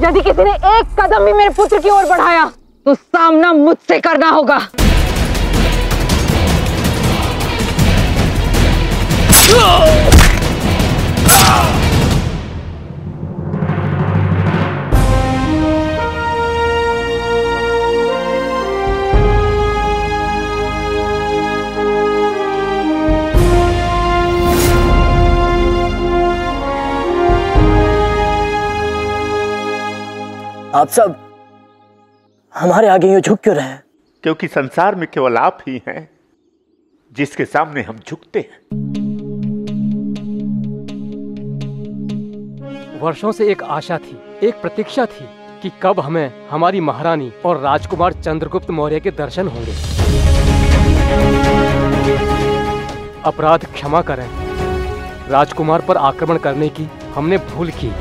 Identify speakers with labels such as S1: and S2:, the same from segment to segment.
S1: यदि किसी ने एक कदम भी मेरे पुत्र की ओर बढ़ाया तो सामना मुझसे करना होगा।
S2: आप सब हमारे आगे यूं झुक क्यों रहे हैं?
S3: क्योंकि संसार में केवल आप ही हैं जिसके सामने हम झुकते हैं।
S4: वर्षों से एक आशा थी, एक प्रतीक्षा थी कि कब हमें हमारी महारानी और राजकुमार चंद्रगुप्त मौर्य के दर्शन होंगे। अपराध क्षमा करें, राजकुमार पर आक्रमण करने की हमने भूल की।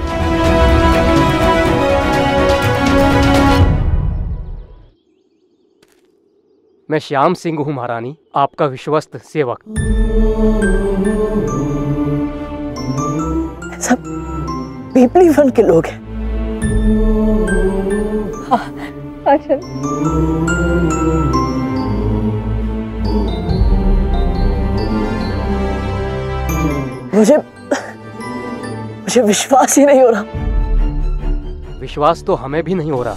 S4: मैं श्याम सिंह हूँ महारानी, आपका विश्वस्त सेवक।
S2: सब पीपली वन के लोग हैं।
S1: अच्छा।
S2: मुझे विश्वास ही नहीं हो रहा।
S4: विश्वास तो हमें भी नहीं हो रहा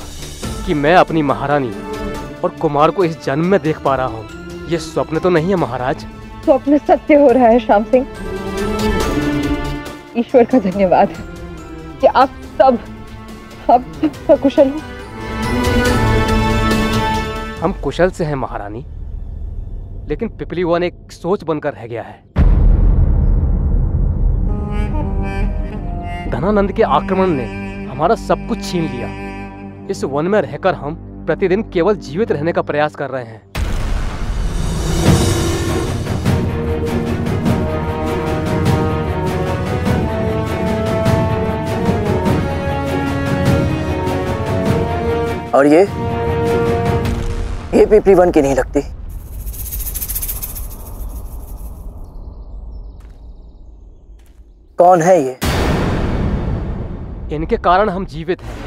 S4: कि मैं अपनी महारानी और कुमार को इस जन्म में देख पा रहा हूँ। ये स्वप्न तो नहीं है महाराज?
S1: स्वप्न सत्य हो रहा है श्याम सिंह। ईश्वर का धन्यवाद है कि आप सब सकुशल हो।
S4: हम कुशल से हैं महारानी, लेकिन पिपली वन एक सोच बनकर रह गया है। धनानंद के आक्रमण ने हमारा सब कुछ छीन लिया। इस वन में रहकर हम प्रतिदिन केवल जीवित रहने का प्रयास कर रहे हैं।
S2: और ये पीपली वन की नहीं लगती। कौन है ये?
S4: इनके कारण हम जीवित हैं।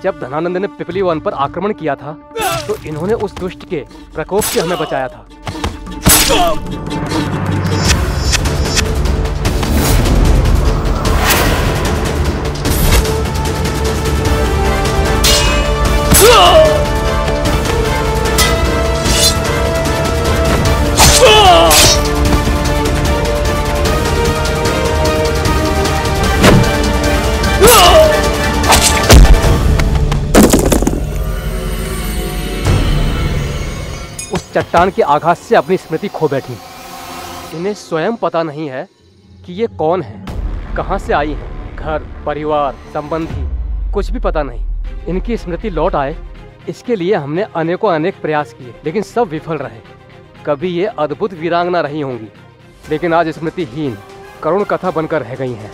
S4: जब धनानंद ने पिपली वन पर आक्रमण किया था तो इन्होंने उस दुष्ट के प्रकोप से हमें बचाया था। उस चट्टान के आघात से अपनी स्मृति खो बैठी। इन्हें स्वयं पता नहीं है कि ये कौन है, कहां से आई है। घर, परिवार, संबंधी कुछ भी पता नहीं। इनकी स्मृति लौट आए इसके लिए हमने अनेकों अनेक प्रयास किए, लेकिन सब विफल रहे। कभी ये अद्भुत वीरांगना रही होंगी, लेकिन आज स्मृतिहीन करुण कथा बनकर रह गई हैं।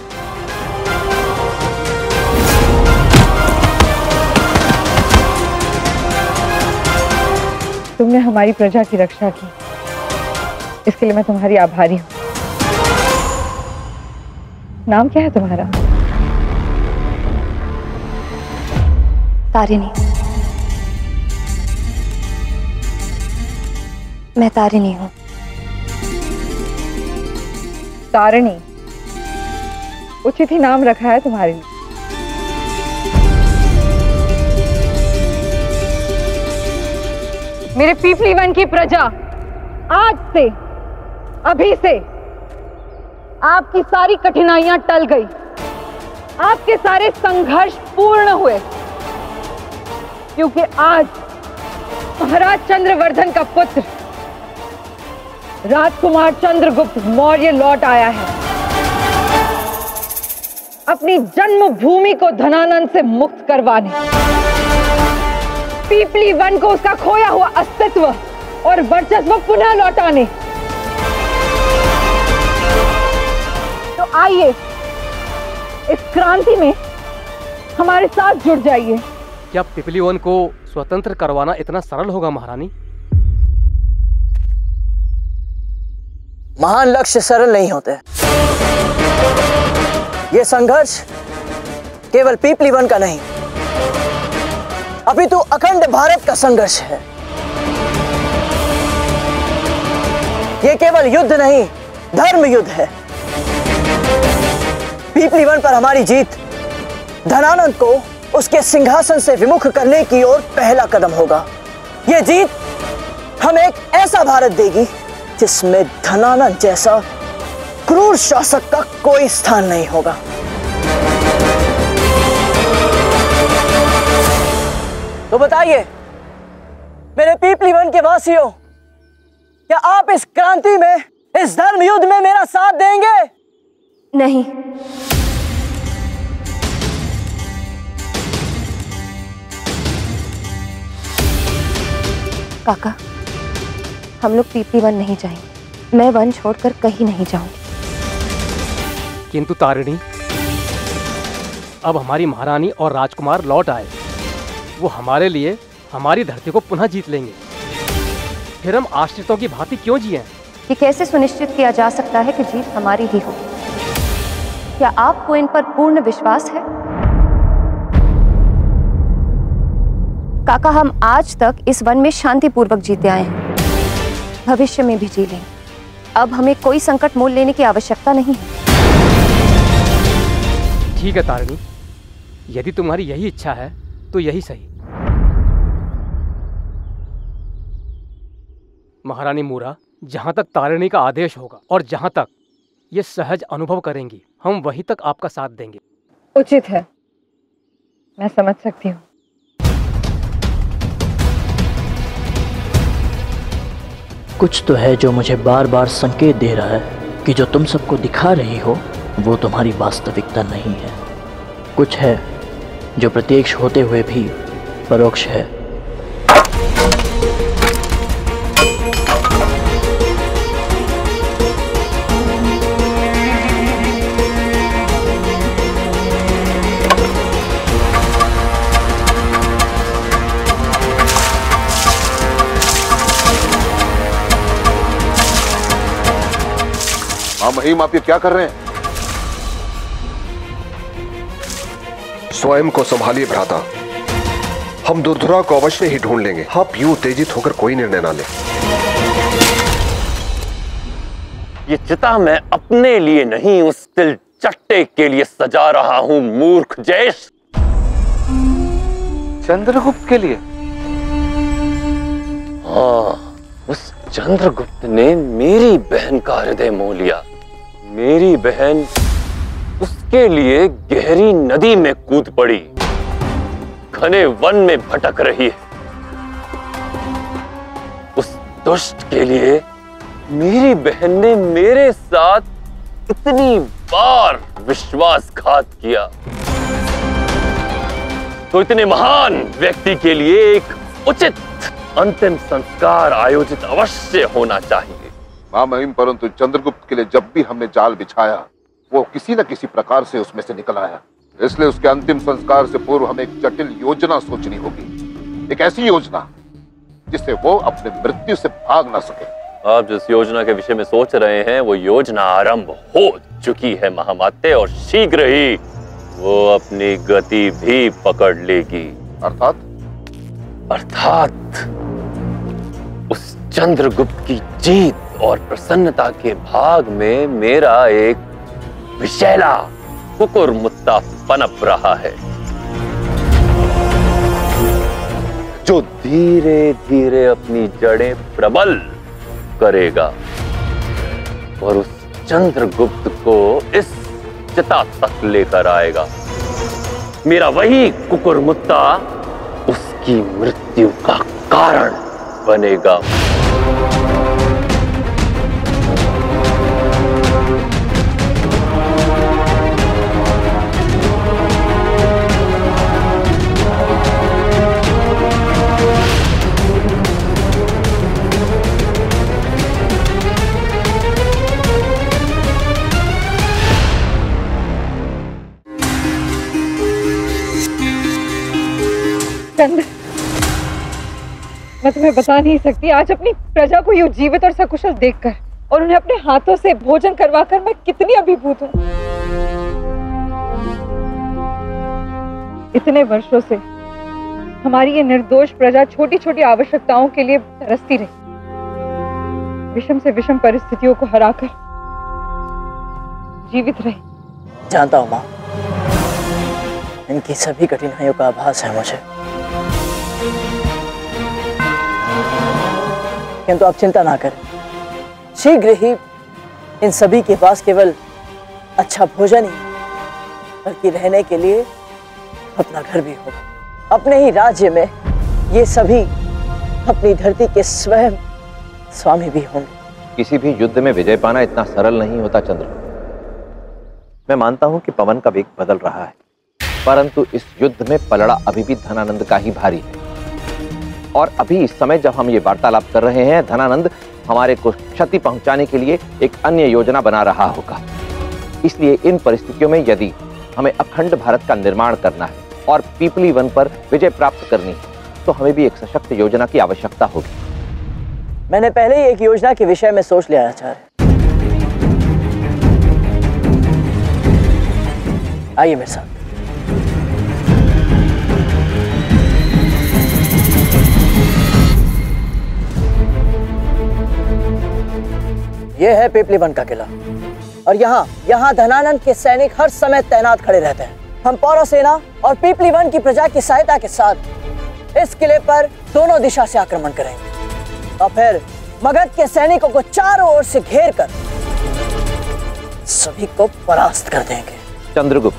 S1: तुमने हमारी प्रजा की रक्षा की, इसके लिए मैं तुम्हारी आभारी हूँ। नाम क्या है तुम्हारा?
S5: तारिणी। मैं तारिणी हूँ।
S1: तारिणी, उचित ही नाम रखा है तुम्हारे लिए। मेरे पीपली वन की प्रजा, आज से, अभी से आपकी सारी कठिनाइयां टल गई, आपके सारे संघर्ष पूर्ण हुए, क्योंकि आज महाराज चंद्रवर्धन का पुत्र राजकुमार चंद्रगुप्त मौर्य लौट आया है। अपनी जन्मभूमि को धनानंद से मुक्त करवाने, पीपली वन को उसका खोया हुआ अस्तित्व और वर्चस्व पुनः लौटाने। तो आइए इस क्रांति में हमारे साथ जुड़ जाइए।
S4: क्या पीपली वन को स्वतंत्र करवाना इतना सरल होगा महारानी? महान
S2: लक्ष्य सरल नहीं होते। ये संघर्ष केवल पीपली वन का नहीं, अभी तो अखंड भारत का संघर्ष है। ये केवल युद्ध नहीं, धर्म युद्ध है। पीपली वन पर हमारी जीत धनानंद को उसके सिंहासन से विमुख करने की ओर पहला कदम होगा। ये जीत हमें एक ऐसा भारत देगी जिसमें धनानंद जैसा क्रूर शासक का कोई स्थान नहीं होगा। तो बताइए मेरे पीपली वन के वासियों, क्या आप इस क्रांति में, इस धर्म युद्ध में मेरा साथ देंगे?
S5: नहीं। काका, हम लोग पीपली वन नहीं जाएंगे। मैं वन छोड़कर कहीं नहीं जाऊंगी।
S4: किंतु तारिणी, अब हमारी महारानी और राजकुमार लौट आए। वो हमारे लिए हमारी धरती को पुनः जीत लेंगे। फिर हम आश्रितों की भांति क्यों जिएं?
S5: ये कैसे सुनिश्चित किया जा सकता है कि जीत हमारी ही होगी? क्या आपको इन पर पूर्ण विश्वास है? काका, हम आज तक इस वन में शांतिपूर्वक जीते आए हैं, भविष्य में भी जी लेंगे। अब हमें कोई संकट मोल लेने की आवश्यकता नहीं है।
S4: ठीक है तारिणी, यदि तुम्हारी यही इच्छा है तो यही सही। महारानी मूरा, जहां तक तारिणी का आदेश होगा और जहां तक ये सहज अनुभव करेंगी, हम वहीं तक आपका साथ देंगे।
S1: उचित है, मैं समझ सकती हूँ।
S2: कुछ तो है जो मुझे बार बार संकेत दे रहा है कि जो तुम सबको दिखा रही हो वो तुम्हारी वास्तविकता नहीं है। कुछ है जो प्रत्यक्ष होते हुए भी परोक्ष है।
S6: महिम, आप ये क्या कर रहे हैं? स्वयं को संभालिए भ्राता, हम दुर्धरा को अवश्य ही ढूंढ लेंगे। आप यूं उत्तेजित होकर कोई निर्णय ना लें।
S7: ये चिता मैं अपने लिए नहीं, उस तिल चट्टे के लिए सजा रहा हूं, मूर्ख जैश।
S8: चंद्रगुप्त के लिए?
S7: हाँ, उस चंद्रगुप्त ने मेरी बहन का हृदय मोह लिया। मेरी बहन उसके लिए गहरी नदी में कूद पड़ी, घने वन में भटक रही है। उस दुष्ट के लिए मेरी बहन ने मेरे साथ इतनी बार विश्वासघात किया, तो इतने महान व्यक्ति के लिए एक उचित अंतिम संस्कार आयोजित अवश्य होना चाहिए।
S6: मां महिम, परंतु चंद्रगुप्त के लिए जब भी हमने जाल बिछाया वो किसी न किसी प्रकार से उसमें से निकल आया। इसलिए उसके अंतिम संस्कार से पूर्व हमें एक जटिल योजना सोचनी होगी, एक ऐसी योजना जिससे वो अपने मृत्यु से भाग ना सके।
S7: आप जिस योजना के विषय में सोच रहे हैं वो योजना आरंभ हो चुकी है महामात्य, और शीघ्र ही वो अपनी गति भी पकड़ लेगी।
S6: अर्थात
S7: उस चंद्रगुप्त की जीत और प्रसन्नता के भाग में मेरा एक विषैला कुकुरमुत्ता पनप रहा है, जो धीरे धीरे अपनी जड़ें प्रबल करेगा और उस चंद्रगुप्त को इस चिता तक लेकर आएगा। मेरा वही कुकुरमुत्ता उसकी मृत्यु का कारण बनेगा।
S1: चंद्र, मैं तुम्हें बता नहीं सकती आज अपनी प्रजा को यूं जीवित और सकुशल देखकर और उन्हें अपने हाथों से भोजन करवाकर मैं कितनी अभिभूत हूँ। इतने वर्षों से हमारी ये निर्दोष प्रजा छोटी छोटी आवश्यकताओं के लिए तरसती रही, विषम से विषम परिस्थितियों को हराकर जीवित रही।
S2: जानता हूं माँ, इनकी सभी कठिनाइयों का आभास है मुझे, किंतु आप चिंता ना करें, शीघ्र ही इन सभी के पास केवल अच्छा भोजन ही बल्कि रहने के लिए अपना घर भी होगा। अपने ही राज्य में ये सभी अपनी धरती के स्वयं स्वामी भी होंगे।
S8: किसी भी युद्ध में विजय पाना इतना सरल नहीं होता चंद्रगुप्त। मैं मानता हूं कि पवन का वेग बदल रहा है, परंतु इस युद्ध में पलड़ा अभी भी धनानंद का ही भारी है। और अभी इस समय जब हम ये वार्तालाप कर रहे हैं, धनानंद हमारे को क्षति पहुंचाने के लिए एक अन्य योजना बना रहा होगा। इसलिए इन परिस्थितियों में यदि हमें अखंड भारत का निर्माण करना है और पीपली वन पर विजय प्राप्त करनी है, तो हमें भी एक सशक्त योजना की आवश्यकता होगी।
S2: मैंने पहले ही एक योजना के विषय में सोच लिया आचार्य। आइए मेरे साथ। यह है पीपली वन का किला और यहाँ धनानंद के सैनिक हर समय तैनात खड़े रहते हैं। हम पौरव सेना और पीपली वन की प्रजा की सहायता के साथ इस किले पर दोनों दिशा से आक्रमण करेंगे और फिर मगध के सैनिकों को चारों ओर से घेर कर सभी को परास्त कर देंगे।
S8: चंद्रगुप्त,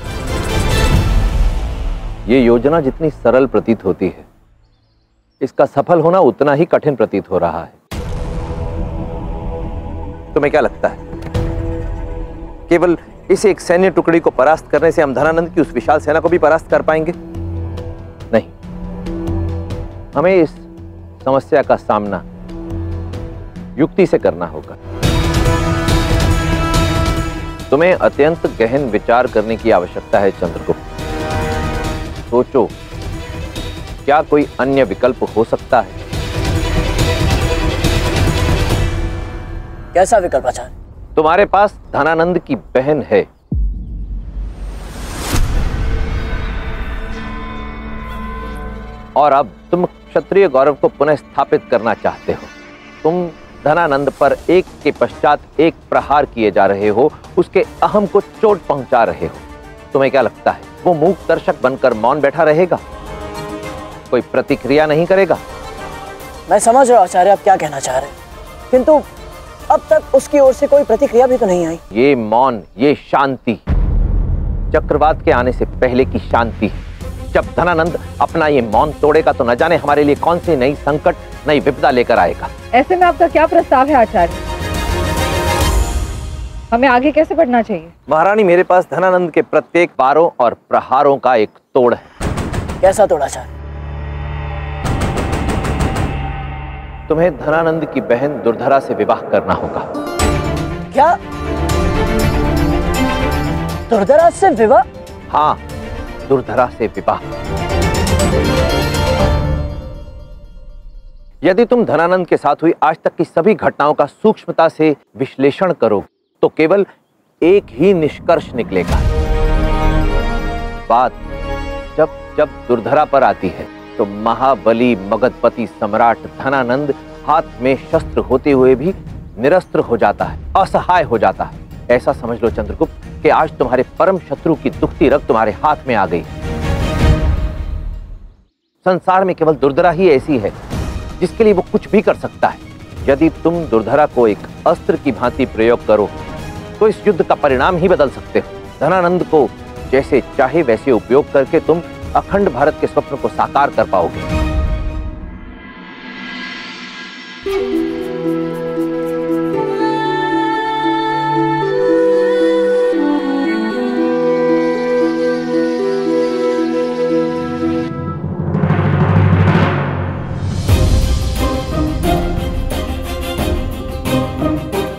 S8: ये योजना जितनी सरल प्रतीत होती है, इसका सफल होना उतना ही कठिन प्रतीत हो रहा है। तुम्हें क्या लगता है, केवल इस एक सैन्य टुकड़ी को परास्त करने से हम धनानंद की उस विशाल सेना को भी परास्त कर पाएंगे? नहीं, हमें इस समस्या का सामना युक्ति से करना होगा। तुम्हें अत्यंत गहन विचार करने की आवश्यकता है चंद्रगुप्त। सोचो, क्या कोई अन्य विकल्प हो सकता है?
S2: कैसा विकल्प आचार्य?
S8: तुम्हारे पास धनानंद की बहन है, और अब तुम क्षत्रिय गौरव को पुनः स्थापित करना चाहते हो। तुम धनानंद पर एक के पश्चात एक प्रहार किए जा रहे हो, उसके अहम को चोट पहुंचा रहे हो। तुम्हें क्या लगता है वो मूक दर्शक बनकर मौन बैठा रहेगा, कोई प्रतिक्रिया नहीं करेगा?
S2: मैं समझ रहा हूं आचार्य आप क्या कहना चाह रहे हैं, किंतु अब तक उसकी ओर से कोई प्रतिक्रिया भी तो नहीं आई।
S8: ये मौन, ये शांति चक्रवात के आने से पहले की शांति है। जब धनानंद अपना ये मौन तोड़ेगा तो न जाने हमारे लिए कौन सी नई संकट, नई विपदा लेकर आएगा।
S1: ऐसे में आपका क्या प्रस्ताव है आचार्य? हमें आगे कैसे बढ़ना चाहिए?
S8: महारानी, मेरे पास धनानंद के प्रत्येक वारों और प्रहारों का एक तोड़ है।
S2: कैसा तोड़ आचार्य?
S8: तुम्हें धनानंद की बहन दुर्धरा से विवाह करना होगा।
S2: क्या? दुर्धरा से विवाह?
S8: हाँ, दुर्धरा से विवाह। यदि तुम धनानंद के साथ हुई आज तक की सभी घटनाओं का सूक्ष्मता से विश्लेषण करोगे तो केवल एक ही निष्कर्ष निकलेगा। बात जब दुर्धरा पर आती है तो महाबली मगधपति सम्राट धनानंद हाथ में शस्त्र होते हुए भी निरस्त्र हो जाता है, असहाय हो जाता है। ऐसा समझ लो चंद्रगुप्त कि आज तुम्हारे परम शत्रु की दुखती रग तुम्हारे हाथ में आ गई। संसार में केवल दुर्धरा ही ऐसी है जिसके लिए वो कुछ भी कर सकता है। यदि तुम दुर्धरा को एक अस्त्र की भांति प्रयोग करो तो इस युद्ध का परिणाम ही बदल सकते हो। धनानंद को जैसे चाहे वैसे उपयोग करके तुम अखंड भारत के स्वप्न को साकार कर पाओगे।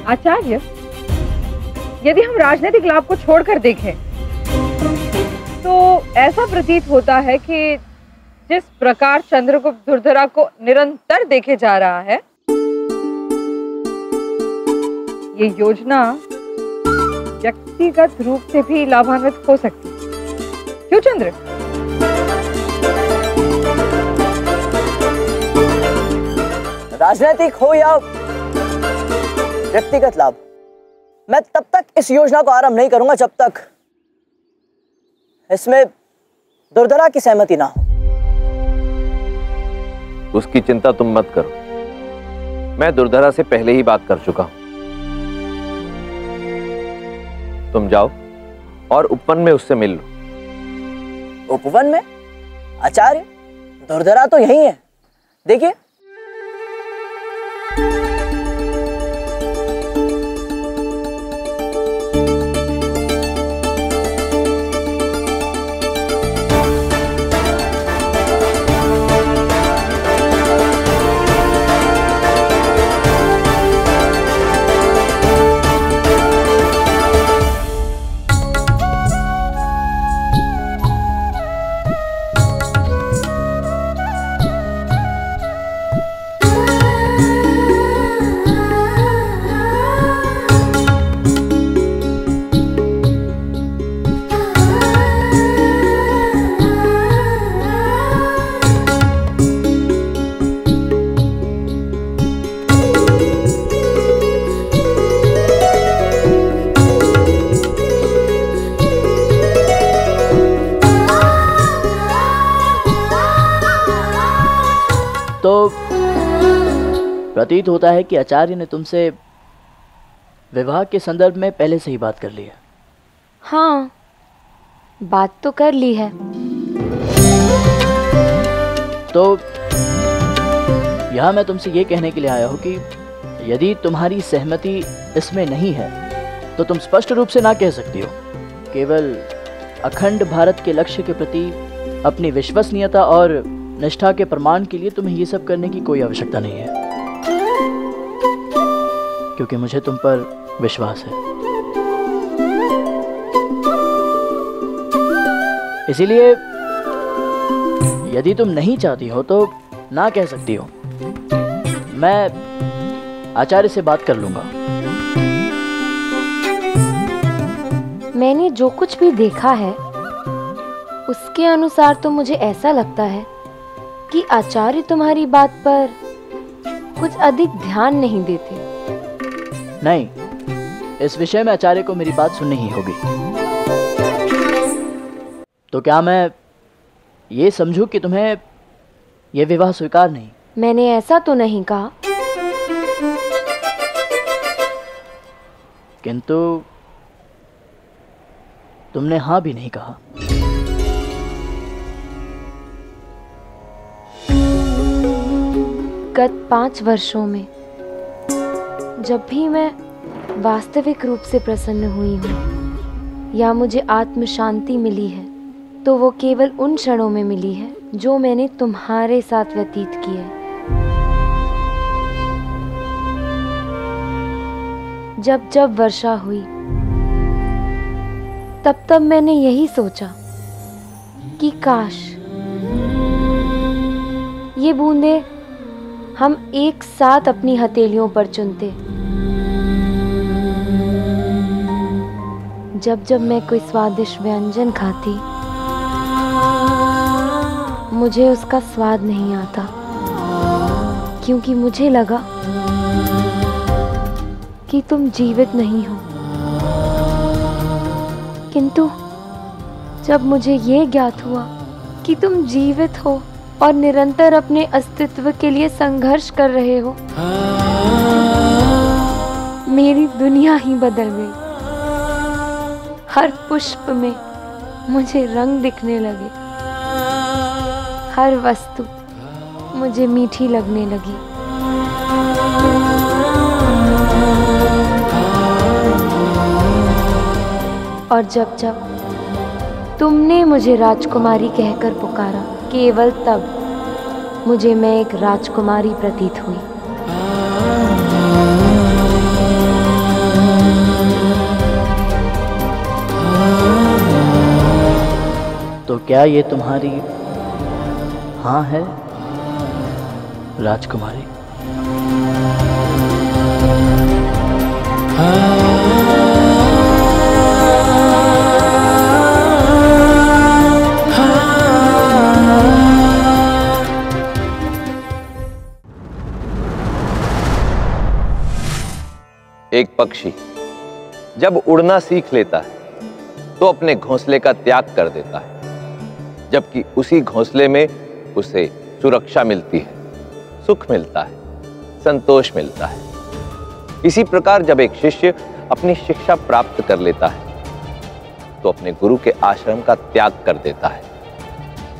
S1: आचार्य, यदि हम राजनीतिक लाभ को छोड़कर देखें तो ऐसा प्रतीत होता है कि जिस प्रकार चंद्रगुप्त दुर्धरा को निरंतर देखे जा रहा है, ये योजना व्यक्तिगत रूप से भी लाभान्वित हो सकती है। क्यों चंद्र?
S2: राजनीतिक हो या व्यक्तिगत लाभ, मैं तब तक इस योजना को आरंभ नहीं करूंगा जब तक इसमें दुर्धरा की सहमति ना हो।
S8: उसकी चिंता तुम मत करो, मैं दुर्धरा से पहले ही बात कर चुका हूं। तुम जाओ और उपवन में उससे मिल लो।
S2: उपवन में? आचार्य, दुर्धरा तो यही है, देखिए।
S9: तो प्रतीत होता है कि आचार्य ने तुमसे विवाह के संदर्भ में पहले से ही बात कर ली है।
S5: हाँ, बात तो कर ली है।
S9: तो यहाँ मैं तुमसे ये कहने के लिए आया हूँ कि यदि तुम्हारी सहमति इसमें नहीं है तो तुम स्पष्ट रूप से ना कह सकती हो। केवल अखंड भारत के लक्ष्य के प्रति अपनी विश्वसनीयता और निष्ठा के प्रमाण के लिए तुम्हें ये सब करने की कोई आवश्यकता नहीं है, क्योंकि मुझे तुम पर विश्वास है। इसीलिए यदि तुम नहीं चाहती हो तो ना कह सकती हो। मैं आचार्य से बात कर लूंगा।
S5: मैंने जो कुछ भी देखा है उसके अनुसार तो मुझे ऐसा लगता है कि आचार्य तुम्हारी बात पर कुछ अधिक ध्यान नहीं देते।
S9: नहीं, इस विषय में आचार्य को मेरी बात सुननी ही होगी। तो क्या मैं ये समझूं कि तुम्हें यह विवाह स्वीकार नहीं?
S5: मैंने ऐसा तो नहीं कहा।
S9: किंतु तुमने हाँ भी नहीं कहा।
S5: गत 5 वर्षों में जब भी मैं वास्तविक रूप से प्रसन्न हुई हूँ या मुझे आत्म शांति मिली है तो वो केवल उन क्षणों में मिली है जो मैंने तुम्हारे साथ व्यतीत की है। जब जब वर्षा हुई तब तब मैंने यही सोचा कि काश ये बूंदे हम एक साथ अपनी हथेलियों पर चुनते। जब जब मैं कोई स्वादिष्ट व्यंजन खाती मुझे उसका स्वाद नहीं आता, क्योंकि मुझे लगा कि तुम जीवित नहीं हो। किंतु जब मुझे ये ज्ञात हुआ कि तुम जीवित हो और निरंतर अपने अस्तित्व के लिए संघर्ष कर रहे हो, मेरी दुनिया ही बदल गई। हर पुष्प में मुझे रंग दिखने लगे, हर वस्तु मुझे मीठी लगने लगी। और जब जब तुमने मुझे राजकुमारी कहकर पुकारा, केवल तब मुझे मैं एक राजकुमारी प्रतीत हुई।
S9: तो क्या ये तुम्हारी हाँ है राजकुमारी?
S8: पक्षी जब उड़ना सीख लेता है तो अपने घोंसले का त्याग कर देता है, जबकि उसी घोंसले में उसे सुरक्षा मिलती है, सुख मिलता है, संतोष मिलता है। इसी प्रकार जब एक शिष्य अपनी शिक्षा प्राप्त कर लेता है तो अपने गुरु के आश्रम का त्याग कर देता है,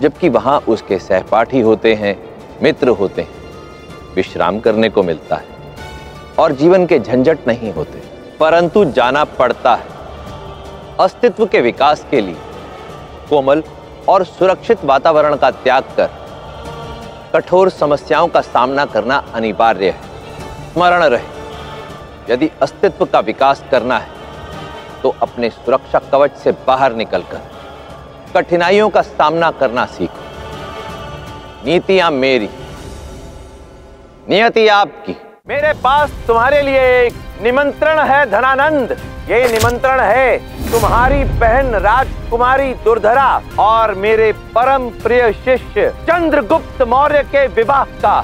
S8: जबकि वहां उसके सहपाठी होते हैं, मित्र होते हैं, विश्राम करने को मिलता है और जीवन के झंझट नहीं होते। परंतु जाना पड़ता है। अस्तित्व के विकास के लिए कोमल और सुरक्षित वातावरण का त्याग कर कठोर समस्याओं का सामना करना अनिवार्य है। स्मरण रहे, यदि अस्तित्व का विकास करना है तो अपने सुरक्षा कवच से बाहर निकलकर कठिनाइयों का सामना करना सीखो। नीतियां मेरी, नियति आपकी।
S7: मेरे पास तुम्हारे लिए एक निमंत्रण है धनानंद। ये निमंत्रण है तुम्हारी बहन राजकुमारी दुर्धरा और मेरे परम प्रिय शिष्य चंद्रगुप्त मौर्य के विवाह का।